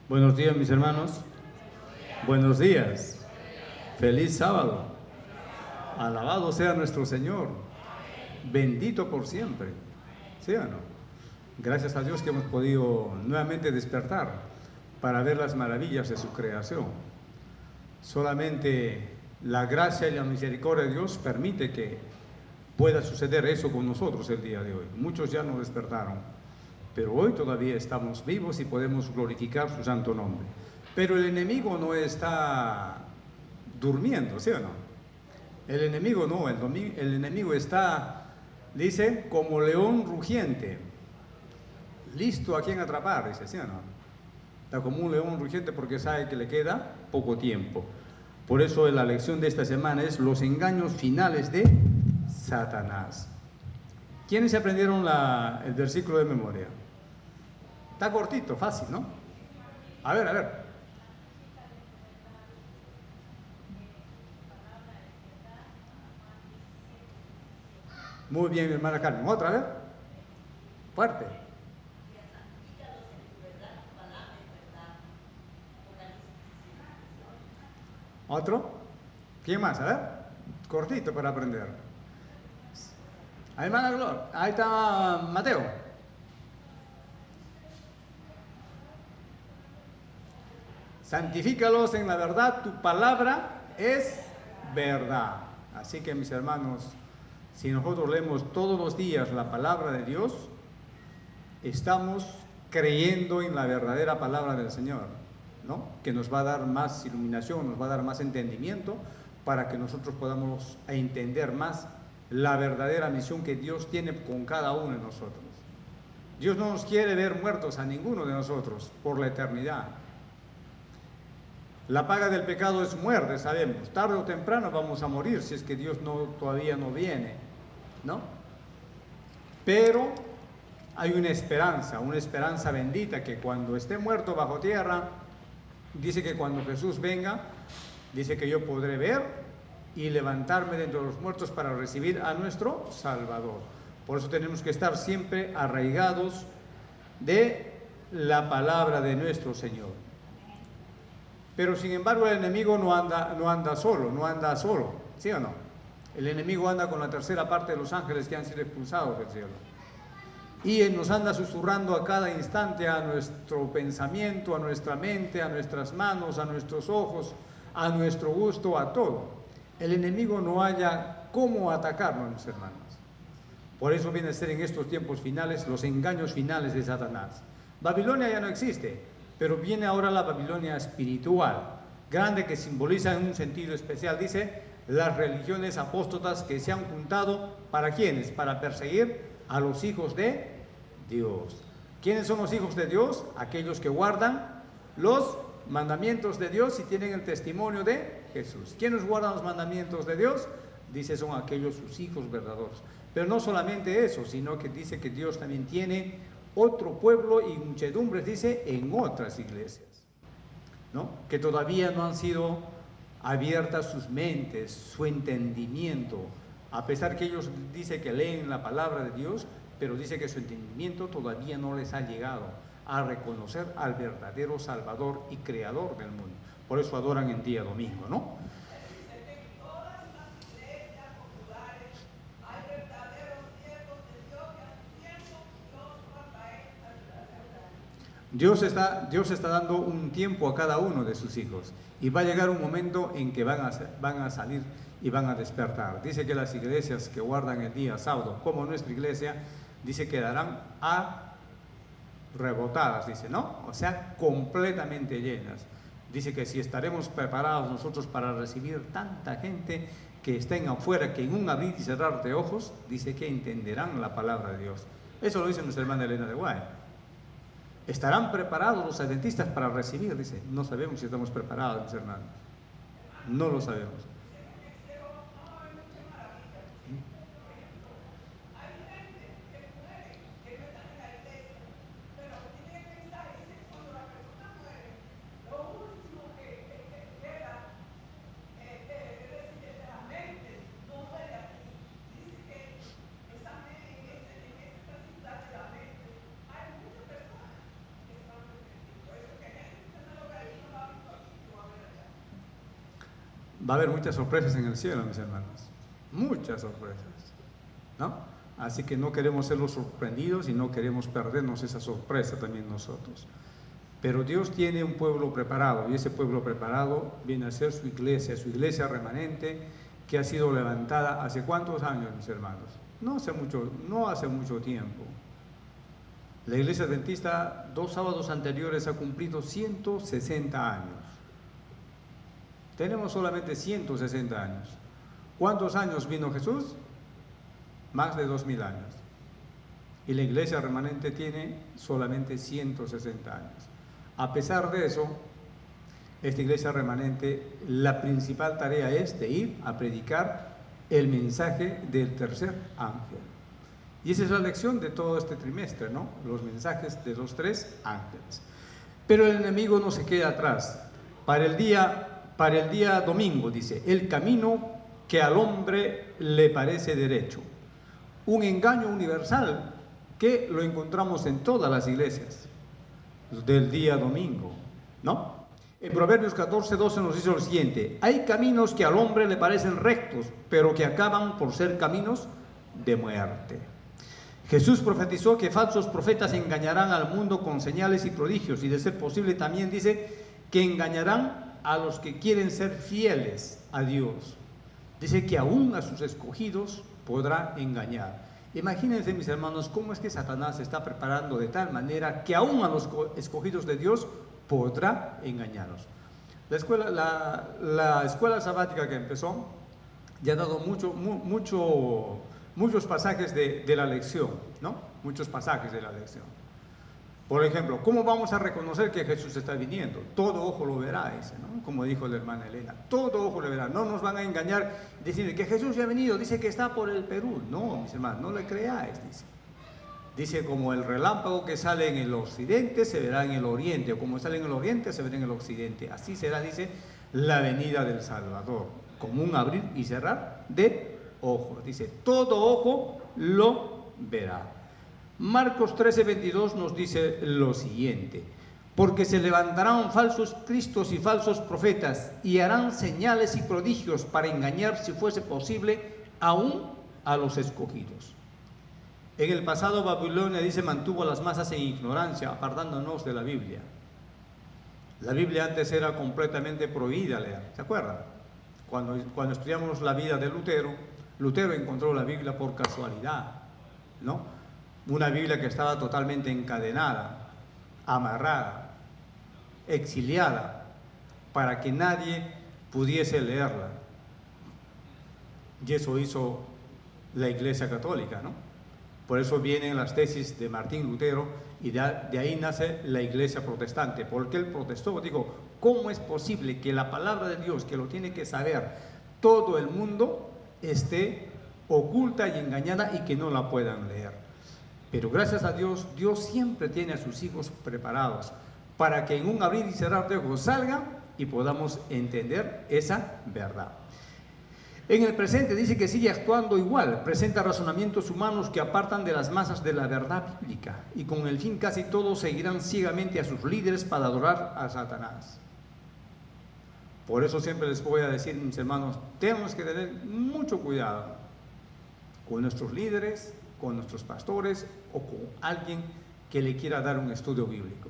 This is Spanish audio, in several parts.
Buenos días, mis hermanos. Buenos días. Feliz sábado. Alabado sea nuestro Señor. Bendito por siempre. ¿Sí o no? Gracias a Dios que hemos podido nuevamente despertar para ver las maravillas de su creación. Solamente la gracia y la misericordia de Dios permite que pueda suceder eso con nosotros el día de hoy. Muchos ya no despertaron, pero hoy todavía estamos vivos y podemos glorificar su santo nombre. Pero el enemigo no está durmiendo, ¿sí o no? El enemigo no, el enemigo está, dice, como león rugiente, listo a quien atrapar, dice, ¿sí o no? Está como un león rugiente porque sabe que le queda poco tiempo. Por eso la lección de esta semana es los engaños finales de Satanás. ¿Quiénes se aprendieron el versículo de memoria? Está cortito, fácil, ¿no? A ver. Muy bien, mi hermana Carmen. ¿Otra vez? Fuerte. ¿Otro? ¿Quién más? A ver. Cortito para aprender. Ahí, hermana Glor. Ahí está Mateo. Santifícalos en la verdad, tu palabra es verdad. Así que, mis hermanos, si nosotros leemos todos los días la palabra de Dios, estamos creyendo en la verdadera palabra del Señor, ¿no? Que nos va a dar más iluminación, nos va a dar más entendimiento para que nosotros podamos entender más la verdadera misión que Dios tiene con cada uno de nosotros. Dios no nos quiere ver muertos a ninguno de nosotros por la eternidad. La paga del pecado es muerte, sabemos. Tarde o temprano vamos a morir si es que Dios todavía no viene, ¿no? Pero hay una esperanza bendita, que cuando esté muerto bajo tierra, dice que cuando Jesús venga, dice que yo podré ver y levantarme de entre los muertos para recibir a nuestro Salvador. Por eso tenemos que estar siempre arraigados de la palabra de nuestro Señor. Pero sin embargo el enemigo no anda solo, ¿sí o no? El enemigo anda con la tercera parte de los ángeles que han sido expulsados del cielo. Y Él nos anda susurrando a cada instante a nuestro pensamiento, a nuestra mente, a nuestras manos, a nuestros ojos, a nuestro gusto, a todo. El enemigo no haya cómo atacarnos, mis hermanos. Por eso viene a ser en estos tiempos finales los engaños finales de Satanás. Babilonia ya no existe, pero viene ahora la Babilonia espiritual, grande, que simboliza en un sentido especial, dice, las religiones apóstatas que se han juntado, ¿para quiénes? Para perseguir a los hijos de Dios. ¿Quiénes son los hijos de Dios? Aquellos que guardan los mandamientos de Dios y tienen el testimonio de Jesús. ¿Quiénes guardan los mandamientos de Dios? Dice, son aquellos sus hijos verdaderos. Pero no solamente eso, sino que dice que Dios también tiene otro pueblo y muchedumbres, dice, en otras iglesias, ¿no? Que todavía no han sido abiertas sus mentes, su entendimiento, a pesar que ellos dice que leen la palabra de Dios, pero dice que su entendimiento todavía no les ha llegado a reconocer al verdadero Salvador y Creador del mundo. Por eso adoran en día domingo, ¿no? Dios está dando un tiempo a cada uno de sus hijos y va a llegar un momento en que van a salir y van a despertar. Dice que las iglesias que guardan el día sábado, como nuestra iglesia, dice que quedarán rebotadas, dice, ¿no? O sea, completamente llenas. Dice que si estaremos preparados nosotros para recibir tanta gente que estén afuera, que en un abrir y cerrar de ojos, dice que entenderán la palabra de Dios. Eso lo dice nuestra hermana Elena de Guay. ¿Estarán preparados los adventistas para recibir? Dice, no sabemos si estamos preparados, mis hermanos. No lo sabemos. va a haber muchas sorpresas en el cielo, mis hermanos. Muchas sorpresas, ¿no? Así que no queremos ser los sorprendidos y no queremos perdernos esa sorpresa también nosotros. Pero Dios tiene un pueblo preparado, y ese pueblo preparado viene a ser su iglesia remanente, que ha sido levantada ¿hace cuántos años, mis hermanos? No hace mucho tiempo. La iglesia adventista 2 sábados anteriores ha cumplido 160 años. Tenemos solamente 160 años. ¿Cuántos años vino Jesús? Más de 2000 años. Y la iglesia remanente tiene solamente 160 años. A pesar de eso, esta iglesia remanente, la principal tarea es de ir a predicar el mensaje del tercer ángel. Y esa es la lección de todo este trimestre, ¿no? Los mensajes de los 3 ángeles. Pero el enemigo no se queda atrás. Para el día domingo, dice, el camino que al hombre le parece derecho. Un engaño universal que lo encontramos en todas las iglesias del día domingo, ¿no? En Proverbios 14:12 nos dice lo siguiente: hay caminos que al hombre le parecen rectos, pero que acaban por ser caminos de muerte. Jesús profetizó que falsos profetas engañarán al mundo con señales y prodigios, y de ser posible también dice que engañarán a los que quieren ser fieles a Dios. Dice que aún a sus escogidos podrá engañar. Imagínense, mis hermanos, cómo es que Satanás se está preparando de tal manera que aún a los escogidos de Dios podrá engañarlos. La escuela sabática que empezó ya ha dado muchos pasajes de la lección, ¿no? Muchos pasajes de la lección. Por ejemplo, ¿cómo vamos a reconocer que Jesús está viniendo? Todo ojo lo verá, ¿no? Como dijo la hermana Elena, todo ojo lo verá. No nos van a engañar diciendo que Jesús ya ha venido, dice que está por el Perú. No, mis hermanos, no le creáis, dice. Dice, como el relámpago que sale en el occidente, se verá en el oriente, o como sale en el oriente, se verá en el occidente. Así será, dice, la venida del Salvador, como un abrir y cerrar de ojos. Dice, todo ojo lo verá. Marcos 13:22 nos dice lo siguiente: porque se levantarán falsos cristos y falsos profetas, y harán señales y prodigios para engañar, si fuese posible, aún a los escogidos. En el pasado, Babilonia, dice, mantuvo a las masas en ignorancia, apartándonos de la Biblia. La Biblia antes era completamente prohibida leer, ¿se acuerdan? Cuando estudiamos la vida de Lutero encontró la Biblia por casualidad, ¿no? Una Biblia que estaba totalmente encadenada, amarrada, exiliada, para que nadie pudiese leerla. Y eso hizo la Iglesia Católica, ¿no? Por eso vienen las tesis de Martín Lutero, y de ahí nace la Iglesia Protestante, porque él protestó. Digo, ¿cómo es posible que la palabra de Dios, que lo tiene que saber todo el mundo, esté oculta y engañada y que no la puedan leer? Pero gracias a Dios, Dios siempre tiene a sus hijos preparados para que en un abrir y cerrar de ojos salgan y podamos entender esa verdad. En el presente dice que sigue actuando igual, presenta razonamientos humanos que apartan de las masas de la verdad bíblica, y con el fin casi todos seguirán ciegamente a sus líderes para adorar a Satanás. Por eso siempre les voy a decir, mis hermanos, tenemos que tener mucho cuidado con nuestros líderes, con nuestros pastores o con alguien que le quiera dar un estudio bíblico.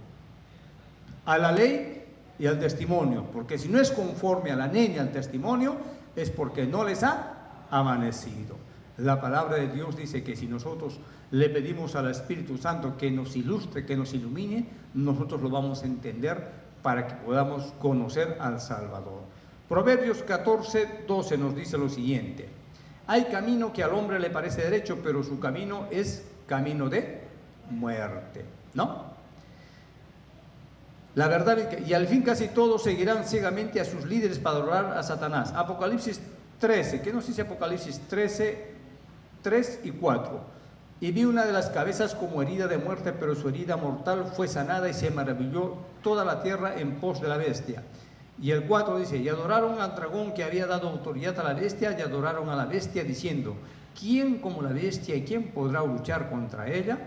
A la ley y al testimonio, porque si no es conforme a la ley y al testimonio, es porque no les ha amanecido. La palabra de Dios dice que si nosotros le pedimos al Espíritu Santo que nos ilustre, que nos ilumine, nosotros lo vamos a entender para que podamos conocer al Salvador. Proverbios 14:12 nos dice lo siguiente: hay camino que al hombre le parece derecho, pero su camino es camino de muerte, ¿no? La verdad es que, y al fin casi todos seguirán ciegamente a sus líderes para adorar a Satanás. Apocalipsis 13, ¿qué nos dice Apocalipsis 13, 3 y 4? Y vi una de las cabezas como herida de muerte, pero su herida mortal fue sanada, y se maravilló toda la tierra en pos de la bestia. Y el 4 dice: y adoraron al dragón que había dado autoridad a la bestia, y adoraron a la bestia diciendo: ¿quién como la bestia y quién podrá luchar contra ella?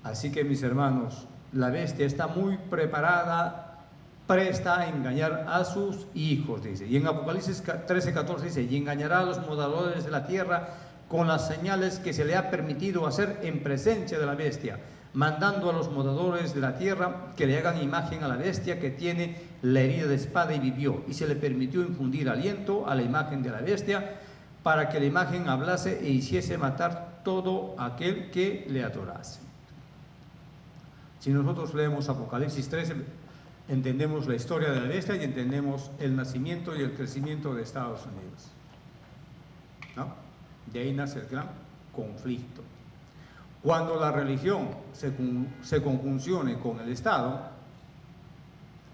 Así que, mis hermanos, la bestia está muy preparada presta a engañar a sus hijos, dice. Y en Apocalipsis 13:14 dice, y engañará a los moradores de la tierra con las señales que se le ha permitido hacer en presencia de la bestia, mandando a los moradores de la tierra que le hagan imagen a la bestia que tiene la herida de espada y vivió. Y se le permitió infundir aliento a la imagen de la bestia para que la imagen hablase e hiciese matar todo aquel que le adorase. Si nosotros leemos Apocalipsis 13, entendemos la historia de la bestia y entendemos el nacimiento y el crecimiento de Estados Unidos, ¿no? De ahí nace el gran conflicto. Cuando la religión se conjuncione con el Estado,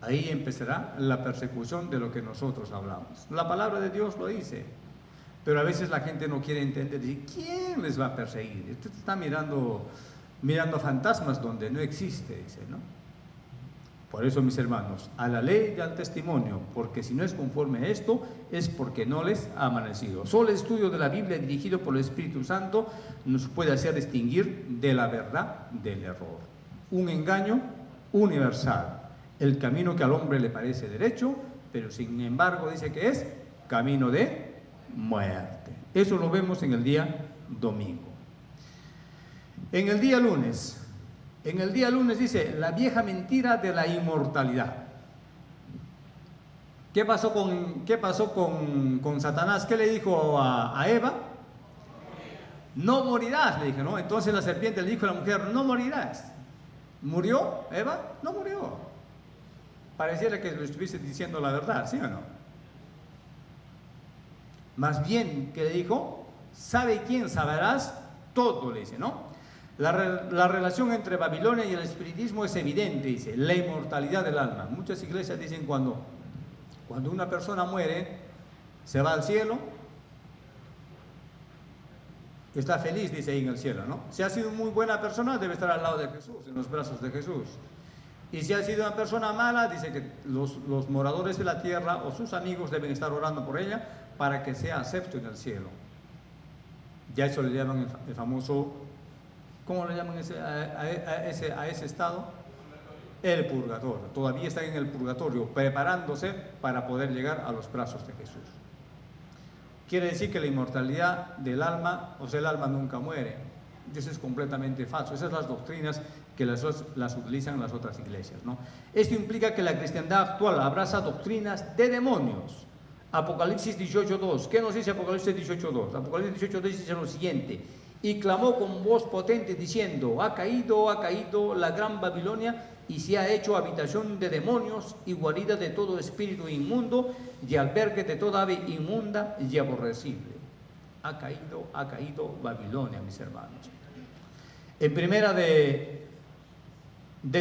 ahí empezará la persecución de lo que nosotros hablamos. La palabra de Dios lo dice, pero a veces la gente no quiere entender. Dice, ¿quién les va a perseguir? Usted está mirando fantasmas donde no existe, dice, ¿no? Por eso, mis hermanos, a la ley y al testimonio, porque si no es conforme a esto, es porque no les ha amanecido. Solo el estudio de la Biblia dirigido por el Espíritu Santo nos puede hacer distinguir de la verdad del error. Un engaño universal, el camino que al hombre le parece derecho, pero sin embargo dice que es camino de muerte. Eso lo vemos en el día domingo. En el día lunes dice la vieja mentira de la inmortalidad. ¿Qué pasó con Satanás? ¿Qué le dijo a Eva? No morirás, le dijo, ¿no? Entonces la serpiente le dijo a la mujer, no morirás. ¿Murió Eva? No murió. Pareciera que le estuviese diciendo la verdad, ¿sí o no? Más bien, ¿qué le dijo? ¿Sabe quién? Sabrás todo, le dice, ¿no? La relación entre Babilonia y el espiritismo es evidente, dice, la inmortalidad del alma. Muchas iglesias dicen cuando una persona muere, se va al cielo, está feliz, dice ahí en el cielo, ¿no? Si ha sido muy buena persona, debe estar al lado de Jesús, en los brazos de Jesús. Y si ha sido una persona mala, dice que los moradores de la tierra o sus amigos deben estar orando por ella para que sea acepto en el cielo. Ya eso le llaman el famoso, ¿cómo le llaman a ese estado? El purgatorio. Todavía están en el purgatorio, preparándose para poder llegar a los brazos de Jesús. Quiere decir que la inmortalidad del alma, o sea, el alma nunca muere. Eso es completamente falso. Esas son las doctrinas que las utilizan las otras iglesias, ¿no? Esto implica que la cristiandad actual abraza doctrinas de demonios. Apocalipsis 18:2. ¿Qué nos dice Apocalipsis 18:2? Apocalipsis 18:2 dice lo siguiente: y clamó con voz potente diciendo, ha caído la gran Babilonia, y se ha hecho habitación de demonios y guarida de todo espíritu inmundo y albergue de toda ave inmunda y aborrecible. Ha caído Babilonia, mis hermanos. En primera de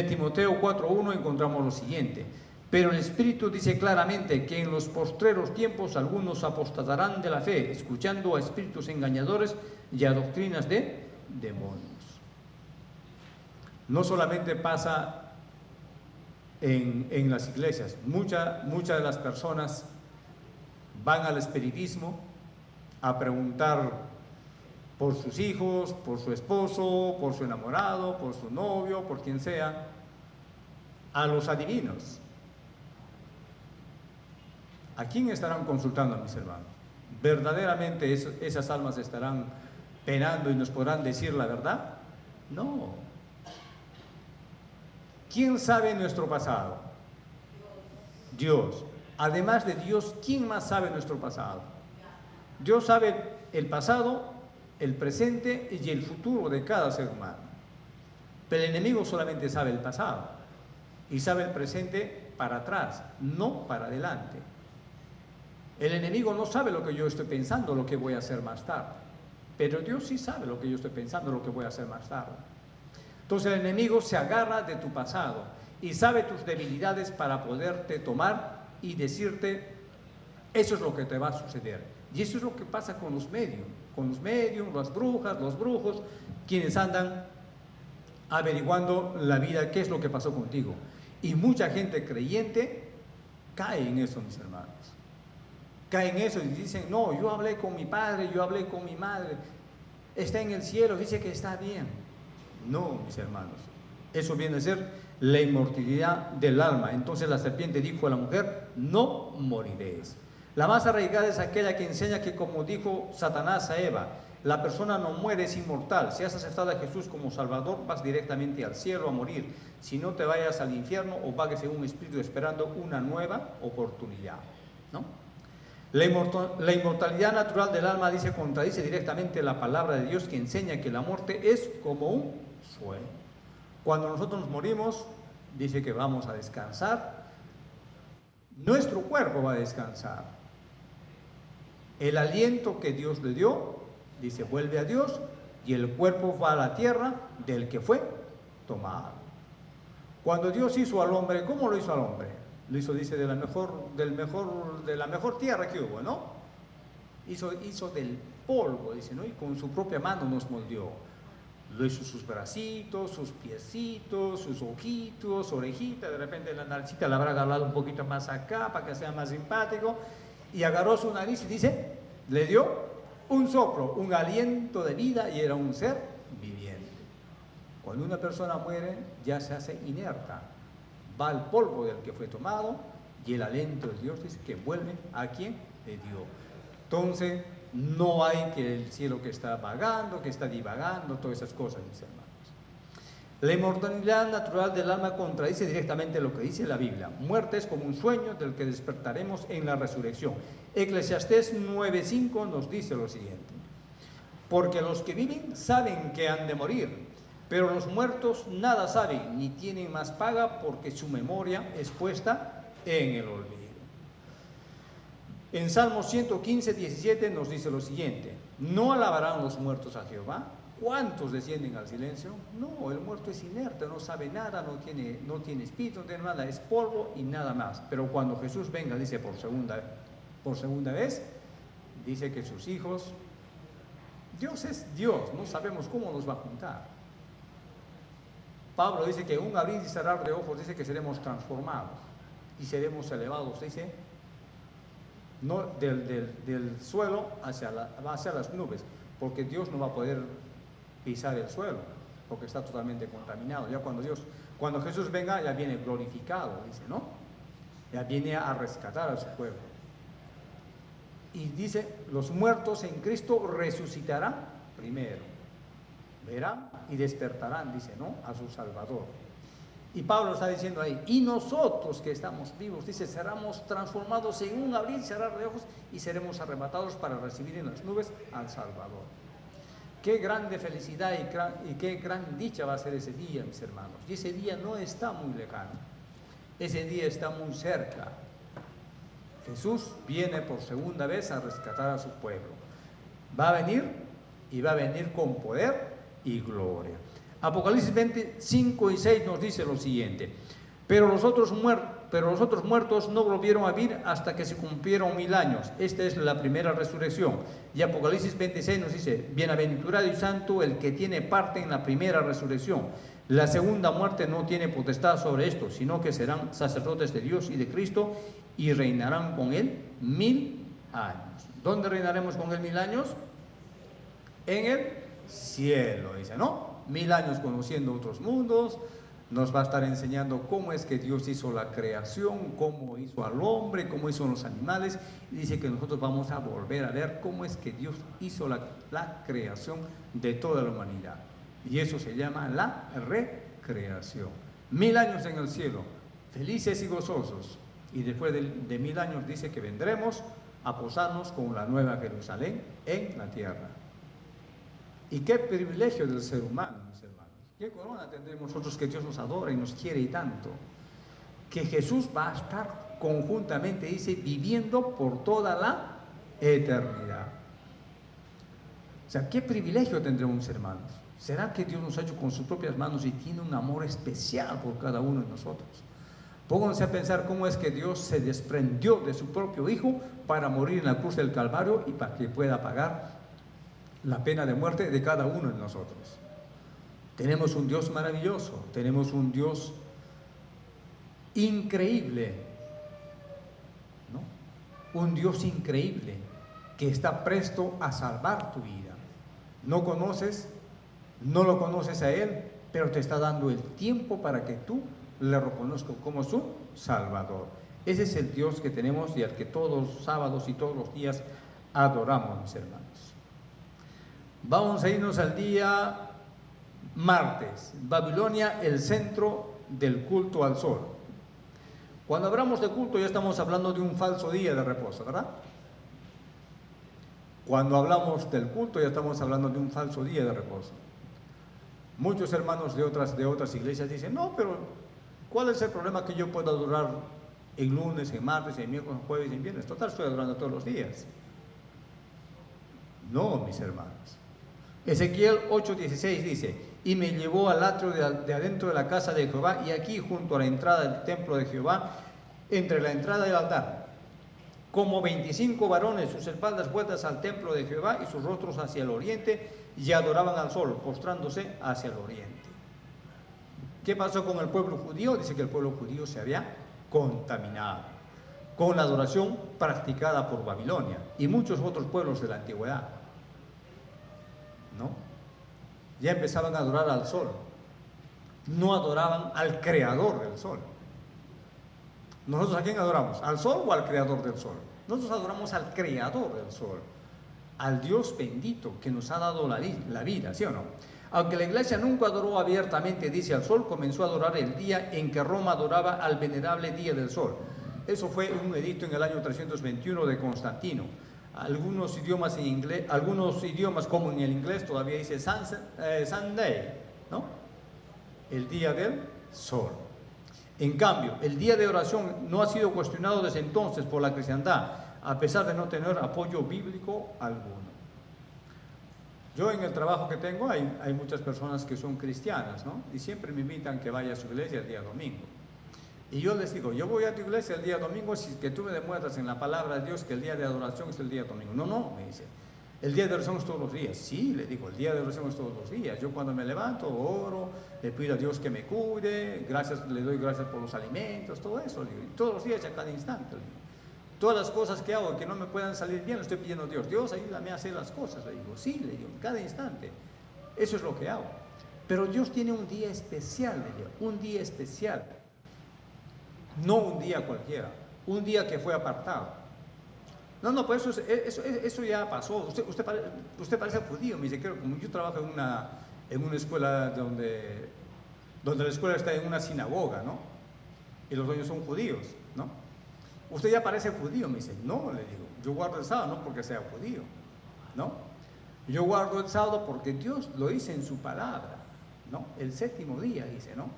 Timoteo 4:1 encontramos lo siguiente: pero el Espíritu dice claramente que en los postreros tiempos algunos apostatarán de la fe, escuchando a espíritus engañadores y a doctrinas de demonios. No solamente pasa en las iglesias, muchas de las personas van al espiritismo a preguntar por sus hijos, por su esposo, por su enamorado, por su novio, por quien sea, a los adivinos. ¿A quién estarán consultando, mis hermanos? ¿Verdaderamente esas almas estarán penando y nos podrán decir la verdad? No. ¿Quién sabe nuestro pasado? Dios. Además de Dios, ¿quién más sabe nuestro pasado? Dios sabe el pasado, el presente y el futuro de cada ser humano. Pero el enemigo solamente sabe el pasado y sabe el presente para atrás, no para adelante. El enemigo no sabe lo que yo estoy pensando, lo que voy a hacer más tarde. Pero Dios sí sabe lo que yo estoy pensando, lo que voy a hacer más tarde. Entonces el enemigo se agarra de tu pasado y sabe tus debilidades para poderte tomar y decirte, eso es lo que te va a suceder. Y eso es lo que pasa con los medios, las brujas, los brujos, quienes andan averiguando la vida, qué es lo que pasó contigo. Y mucha gente creyente cae en eso, mis hermanos. Cae en eso y dicen, no, yo hablé con mi padre, yo hablé con mi madre, está en el cielo, dice que está bien. No, mis hermanos, eso viene a ser la inmortalidad del alma. Entonces la serpiente dijo a la mujer: no moriréis. La más arraigada es aquella que enseña que, como dijo Satanás a Eva, la persona no muere, es inmortal. Si has aceptado a Jesús como Salvador, vas directamente al cielo a morir. Si no, te vayas al infierno o vagues en un espíritu esperando una nueva oportunidad, ¿no? La inmortalidad natural del alma, dice, contradice directamente la palabra de Dios, que enseña que la muerte es como un sueño. Cuando nosotros nos morimos, dice que vamos a descansar. Nuestro cuerpo va a descansar. El aliento que Dios le dio, dice, vuelve a Dios, y el cuerpo va a la tierra del que fue tomado. Cuando Dios hizo al hombre, ¿cómo lo hizo al hombre? Lo hizo, dice, de la mejor tierra que hubo, ¿no? Hizo del polvo, dice, ¿no? Y con su propia mano nos moldeó. Lo hizo sus bracitos, sus piecitos, sus ojitos, orejitas. De repente la naricita la habrá agarrado un poquito más acá para que sea más simpático. Y agarró su nariz y dice, le dio un soplo, un aliento de vida, y era un ser viviente. Cuando una persona muere, ya se hace inerta. Va al polvo del que fue tomado, y el aliento de Dios dice que vuelve a quien le dio. Entonces, no hay que el cielo que está vagando, que está divagando, todas esas cosas, mis hermanos. La inmortalidad natural del alma contradice directamente lo que dice la Biblia. Muerte es como un sueño del que despertaremos en la resurrección. Eclesiastés 9:5 nos dice lo siguiente: porque los que viven saben que han de morir, pero los muertos nada saben, ni tienen más paga, porque su memoria es puesta en el olvido. En Salmos 115:17 nos dice lo siguiente: ¿no alabarán los muertos a Jehová? ¿Cuántos descienden al silencio? No, el muerto es inerte, no sabe nada, no tiene espíritu, no tiene nada, es polvo y nada más. Pero cuando Jesús venga, dice por segunda vez, dice que sus hijos, Dios es Dios, no sabemos cómo los va a juntar. Pablo dice que en un abrir y cerrar de ojos, dice que seremos transformados y seremos elevados, dice, no del suelo hacia las nubes, porque Dios no va a poder pisar el suelo, porque está totalmente contaminado. Ya cuando Jesús venga, ya viene glorificado, dice, ¿no? Ya viene a rescatar a su pueblo. Y dice, los muertos en Cristo resucitarán primero, verán y despertarán, dice, ¿no? A su Salvador. Y Pablo está diciendo ahí, y nosotros que estamos vivos, dice, seremos transformados en un abrir y cerrar de ojos, y seremos arrebatados para recibir en las nubes al Salvador. Qué grande felicidad y qué gran dicha va a ser ese día, mis hermanos. Y ese día no está muy lejano, ese día está muy cerca. Jesús viene por segunda vez a rescatar a su pueblo. Va a venir, y va a venir con poder y gloria. Apocalipsis 25:6 nos dice lo siguiente: pero los otros muertos no volvieron a vivir hasta que se cumplieron 1000 años. Esta es la primera resurrección. Y Apocalipsis 26 nos dice: bienaventurado y santo el que tiene parte en la primera resurrección. La segunda muerte no tiene potestad sobre esto, sino que serán sacerdotes de Dios y de Cristo, y reinarán con él 1000 años. ¿Dónde reinaremos con él 1000 años? En el cielo, dice, ¿no? 1000 años conociendo otros mundos. Nos va a estar enseñando cómo es que Dios hizo la creación, cómo hizo al hombre, cómo hizo los animales. Y dice que nosotros vamos a volver a ver cómo es que Dios hizo la creación de toda la humanidad. Y eso se llama la recreación. 1000 años en el cielo, felices y gozosos. Y después de 1000 años dice que vendremos a posarnos con la nueva Jerusalén en la tierra. Y qué privilegio del ser humano, mis hermanos. Qué corona tendremos nosotros, que Dios nos adora y nos quiere y tanto. Que Jesús va a estar conjuntamente, dice, viviendo por toda la eternidad. O sea, qué privilegio tendremos, hermanos. ¿Será que Dios nos ha hecho con sus propias manos y tiene un amor especial por cada uno de nosotros? Pónganse a pensar cómo es que Dios se desprendió de su propio Hijo para morir en la cruz del Calvario y para que pueda pagar la pena de muerte de cada uno de nosotros. Tenemos un Dios maravilloso, tenemos un Dios increíble, ¿no? Un Dios increíble que está presto a salvar tu vida. No lo conoces a Él, pero te está dando el tiempo para que tú le reconozco como su Salvador. Ese es el Dios que tenemos y al que todos los sábados y todos los días adoramos, mis hermanos. Vamos a irnos al día martes. Babilonia, el centro del culto al sol. Cuando hablamos de culto ya estamos hablando de un falso día de reposo, ¿verdad? Cuando hablamos del culto ya estamos hablando de un falso día de reposo. Muchos hermanos de otras iglesias dicen, no, pero ¿cuál es el problema que yo pueda adorar en lunes, en martes, en miércoles, en jueves, en viernes? Total, estoy adorando todos los días. No, mis hermanos. Ezequiel 8:16 dice, y me llevó al atrio de adentro de la casa de Jehová, y aquí junto a la entrada del templo de Jehová, entre la entrada y el altar, como 25 varones, sus espaldas vueltas al templo de Jehová y sus rostros hacia el oriente, y adoraban al sol, postrándose hacia el oriente. ¿Qué pasó con el pueblo judío? Dice que el pueblo judío se había contaminado con la adoración practicada por Babilonia y muchos otros pueblos de la antigüedad, ¿no? Ya empezaban a adorar al sol, no adoraban al creador del sol. ¿Nosotros a quién adoramos? ¿Al sol o al creador del sol? Nosotros adoramos al creador del sol, al Dios bendito que nos ha dado la vida, ¿sí o no? Aunque la iglesia nunca adoró abiertamente, dice, al sol, comenzó a adorar el día en que Roma adoraba al venerable día del sol. Eso fue un edicto en el año 321 de Constantino. Algunos idiomas en inglés, algunos idiomas como en el inglés todavía dice Sunday, ¿no? El día del sol. En cambio, el día de oración no ha sido cuestionado desde entonces por la cristiandad, a pesar de no tener apoyo bíblico alguno. Yo en el trabajo que tengo hay muchas personas que son cristianas, ¿no? Y siempre me invitan que vaya a su iglesia el día domingo. Y yo les digo, yo voy a tu iglesia el día domingo si que tú me demuestras en la palabra de Dios que el día de adoración es el día domingo. No, no, me dice, el día de oración es todos los días. Sí, le digo, el día de oración es todos los días. Yo cuando me levanto, oro, le pido a Dios que me cuide, le doy gracias por los alimentos, todo eso, le digo, y todos los días y a cada instante, le digo. Todas las cosas que hago que no me puedan salir bien, le estoy pidiendo a Dios. Dios, ayúdame a hacer las cosas. Le digo, sí, le digo, en cada instante. Eso es lo que hago. Pero Dios tiene un día especial, le digo, un día especial. No un día cualquiera, un día que fue apartado. No, pues eso ya pasó. Usted parece judío, me dice, que como yo trabajo en una escuela donde la escuela está en una sinagoga, ¿no? Y los dueños son judíos, ¿no? Usted ya parece judío, me dice. No, le digo, yo guardo el sábado no porque sea judío, ¿no? Yo guardo el sábado porque Dios lo dice en su palabra, ¿no? El séptimo día dice, ¿no?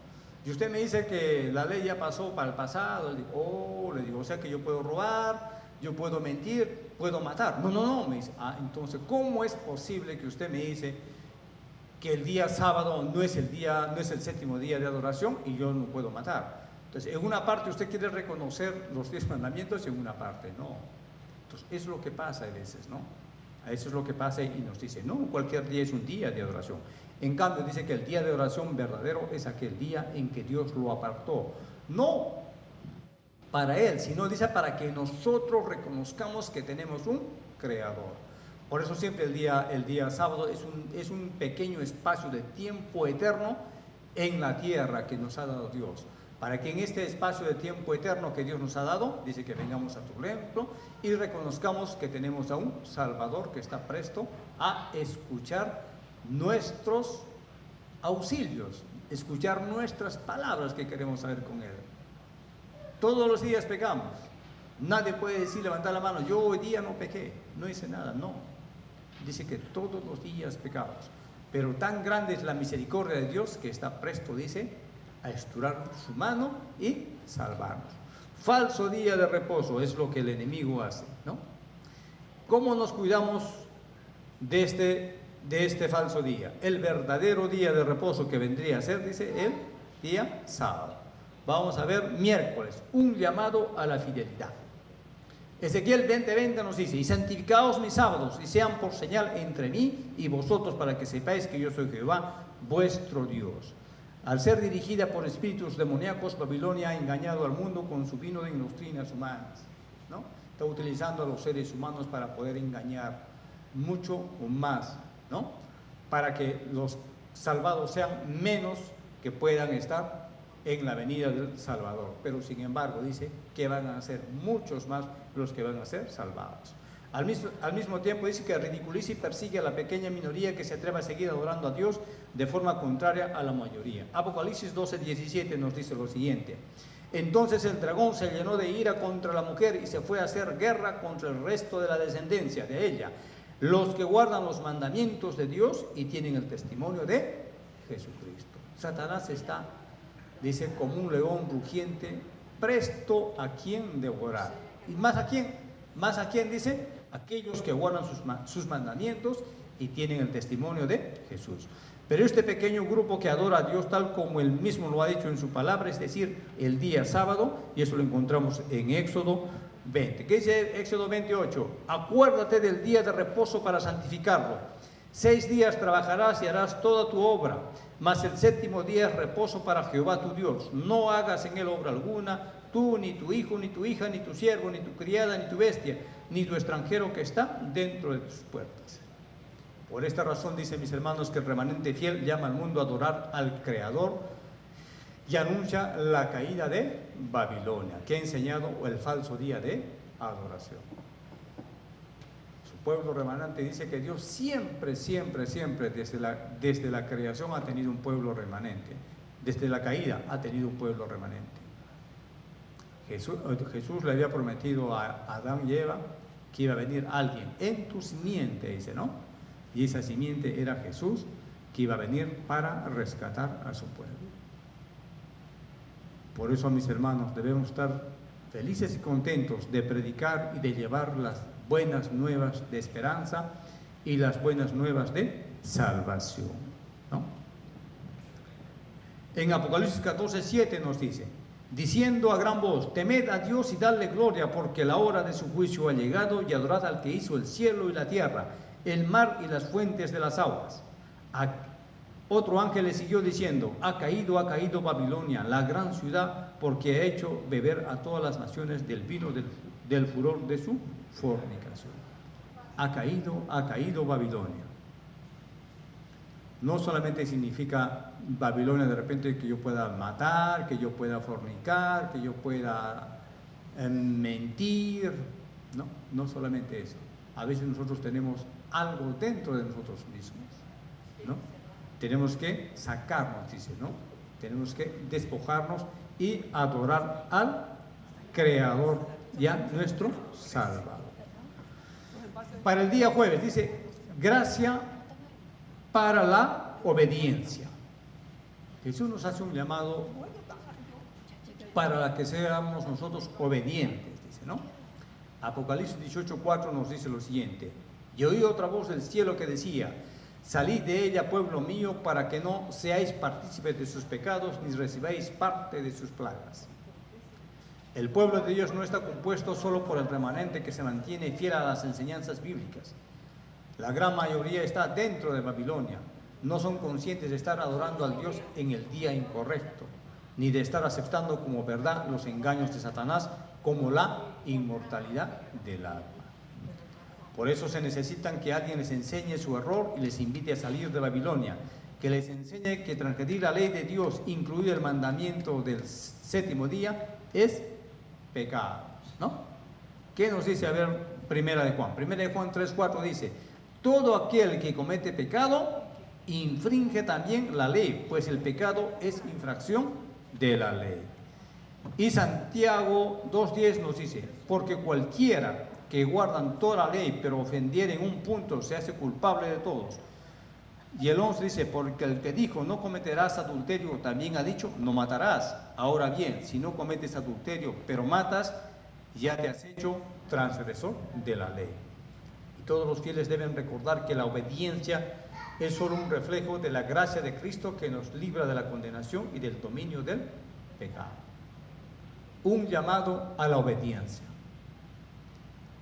Y usted me dice que la ley ya pasó para el pasado. Le digo, o sea que yo puedo robar, yo puedo mentir, puedo matar. No, me dice. Entonces, ¿cómo es posible que usted me dice que el día sábado no es el séptimo día de adoración y yo no puedo matar? Entonces, en una parte usted quiere reconocer los 10 mandamientos y en una parte no. Entonces, eso es lo que pasa a veces, ¿no? A eso es lo que pasa y nos dice, no, cualquier día es un día de adoración. En cambio, dice que el día de oración verdadero es aquel día en que Dios lo apartó. No para Él, sino dice para que nosotros reconozcamos que tenemos un Creador. Por eso siempre el día sábado es un pequeño espacio de tiempo eterno en la tierra que nos ha dado Dios. Para que en este espacio de tiempo eterno que Dios nos ha dado, dice que vengamos a tu templo y reconozcamos que tenemos a un Salvador que está presto a escuchar nuestros auxilios, escuchar nuestras palabras que queremos saber con Él. Todos los días pecamos. Nadie puede decir, levantar la mano, yo hoy día no pequé, no hice nada, no. Dice que todos los días pecamos. Pero tan grande es la misericordia de Dios que está presto, dice, a estirar su mano y salvarnos. Falso día de reposo es lo que el enemigo hace, ¿no? ¿Cómo nos cuidamos de este falso día? El verdadero día de reposo que vendría a ser, dice, el día sábado. Vamos a ver miércoles, un llamado a la fidelidad. Ezequiel 20:20 nos dice, y santificaos mis sábados, y sean por señal entre mí y vosotros, para que sepáis que yo soy Jehová, vuestro Dios. Al ser dirigida por espíritus demoníacos, Babilonia ha engañado al mundo con su vino de doctrinas humanas, ¿no? Está utilizando a los seres humanos para poder engañar mucho o más, ¿no? Para que los salvados sean menos que puedan estar en la venida del Salvador. Pero sin embargo dice que van a ser muchos más los que van a ser salvados. Al mismo tiempo dice que ridiculiza y persigue a la pequeña minoría que se atreve a seguir adorando a Dios de forma contraria a la mayoría. Apocalipsis 12:17 nos dice lo siguiente: entonces el dragón se llenó de ira contra la mujer y se fue a hacer guerra contra el resto de la descendencia de ella, los que guardan los mandamientos de Dios y tienen el testimonio de Jesucristo. Satanás está, dice, como un león rugiente, presto a quien devorar. ¿Y más a quién? Más a quién, dice, aquellos que guardan sus mandamientos y tienen el testimonio de Jesús. Pero este pequeño grupo que adora a Dios tal como Él mismo lo ha dicho en su palabra, es decir, el día sábado, y eso lo encontramos en Éxodo 20. ¿Qué dice Éxodo 28? Acuérdate del día de reposo para santificarlo. 6 días trabajarás y harás toda tu obra, mas el 7º día es reposo para Jehová tu Dios. No hagas en él obra alguna, tú, ni tu hijo, ni tu hija, ni tu siervo, ni tu criada, ni tu bestia, ni tu extranjero que está dentro de tus puertas. Por esta razón, dice, mis hermanos, que el remanente fiel llama al mundo a adorar al Creador y anuncia la caída de Babilonia, que ha enseñado el falso día de adoración. Su pueblo remanente dice que Dios siempre, desde la creación ha tenido un pueblo remanente. Desde la caída ha tenido un pueblo remanente. Jesús le había prometido a Adán y Eva que iba a venir alguien en tu simiente, dice, ¿no? Y esa simiente era Jesús, que iba a venir para rescatar a su pueblo. Por eso, mis hermanos, debemos estar felices y contentos de predicar y de llevar las buenas nuevas de esperanza y las buenas nuevas de salvación, ¿no? En Apocalipsis 14:7 nos dice, diciendo a gran voz, temed a Dios y dadle gloria, porque la hora de su juicio ha llegado, y adorad al que hizo el cielo y la tierra, el mar y las fuentes de las aguas. Otro ángel le siguió diciendo, ha caído Babilonia, la gran ciudad, porque ha hecho beber a todas las naciones del vino del furor de su fornicación. Ha caído Babilonia. No solamente significa Babilonia de repente que yo pueda matar, que yo pueda fornicar, que yo pueda mentir, no solamente eso. A veces nosotros tenemos algo dentro de nosotros mismos, ¿no? Tenemos que sacarnos, dice, ¿no? Tenemos que despojarnos y adorar al Creador y a nuestro Salvador. Para el día jueves dice, gracia para la obediencia. Jesús nos hace un llamado para que seamos nosotros obedientes, dice, ¿no? Apocalipsis 18:4 nos dice lo siguiente, y oí otra voz del cielo que decía, salid de ella, pueblo mío, para que no seáis partícipes de sus pecados, ni recibáis parte de sus plagas. El pueblo de Dios no está compuesto solo por el remanente que se mantiene fiel a las enseñanzas bíblicas. La gran mayoría está dentro de Babilonia. No son conscientes de estar adorando al Dios en el día incorrecto, ni de estar aceptando como verdad los engaños de Satanás, como la inmortalidad del alma. Por eso se necesitan que alguien les enseñe su error y les invite a salir de Babilonia, que les enseñe que transgredir la ley de Dios, incluido el mandamiento del 7º día, es pecado, ¿no? ¿Qué nos dice? A ver, Primera de Juan 3:4 dice, todo aquel que comete pecado infringe también la ley, pues el pecado es infracción de la ley. Y Santiago 2:10 nos dice, porque cualquiera que guardan toda la ley, pero ofendiere en un punto, se hace culpable de todos. Y el 11 dice, porque el que dijo, no cometerás adulterio, también ha dicho, no matarás. Ahora bien, si no cometes adulterio, pero matas, ya te has hecho transgresor de la ley. Y todos los fieles deben recordar que la obediencia es solo un reflejo de la gracia de Cristo que nos libra de la condenación y del dominio del pecado. Un llamado a la obediencia.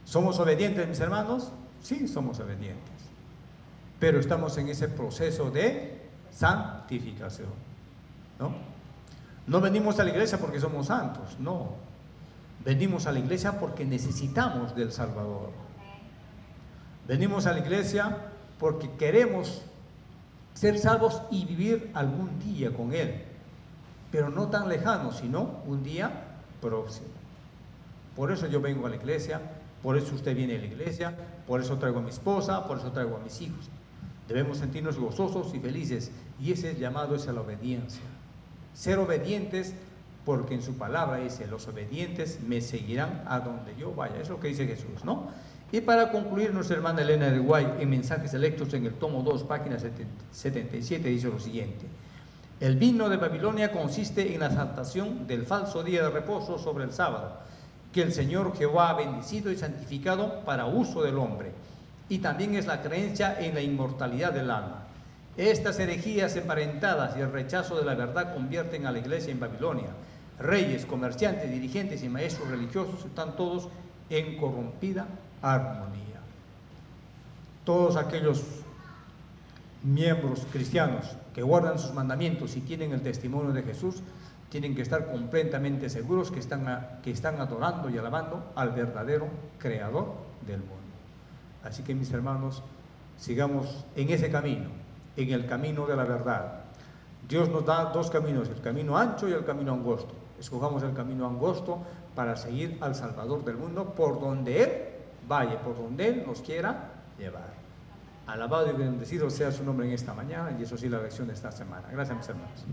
¿Somos obedientes, mis hermanos? Sí, somos obedientes. Pero estamos en ese proceso de santificación, ¿no? No venimos a la iglesia porque somos santos, no. Venimos a la iglesia porque necesitamos del Salvador. Venimos a la iglesia porque queremos ser salvos y vivir algún día con Él. pero no tan lejano, sino un día próximo. Por eso yo vengo a la iglesia, por eso usted viene a la iglesia, por eso traigo a mi esposa, por eso traigo a mis hijos. Debemos sentirnos gozosos y felices, y ese llamado es a la obediencia. Ser obedientes, porque en su palabra dice, los obedientes me seguirán a donde yo vaya. Es lo que dice Jesús, ¿no? Y para concluir, nuestra hermana Elena del Guay, en Mensajes Selectos, en el tomo 2, página 77, dice lo siguiente: el vino de Babilonia consiste en la exaltación del falso día de reposo sobre el sábado, que el Señor Jehová ha bendecido y santificado para uso del hombre, y también es la creencia en la inmortalidad del alma. Estas herejías emparentadas y el rechazo de la verdad convierten a la iglesia en Babilonia. Reyes, comerciantes, dirigentes y maestros religiosos están todos en corrompida armonía. Todos aquellos miembros cristianos que guardan sus mandamientos y tienen el testimonio de Jesús tienen que estar completamente seguros que están adorando y alabando al verdadero creador del mundo. Así que, mis hermanos, sigamos en ese camino, en el camino de la verdad. Dios nos da dos caminos, el camino ancho y el camino angosto. Escojamos el camino angosto para seguir al Salvador del mundo por donde Él vaya, por donde Él nos quiera llevar. Alabado y bendecido sea su nombre en esta mañana, y eso sí, la lección de esta semana. Gracias, mis hermanos.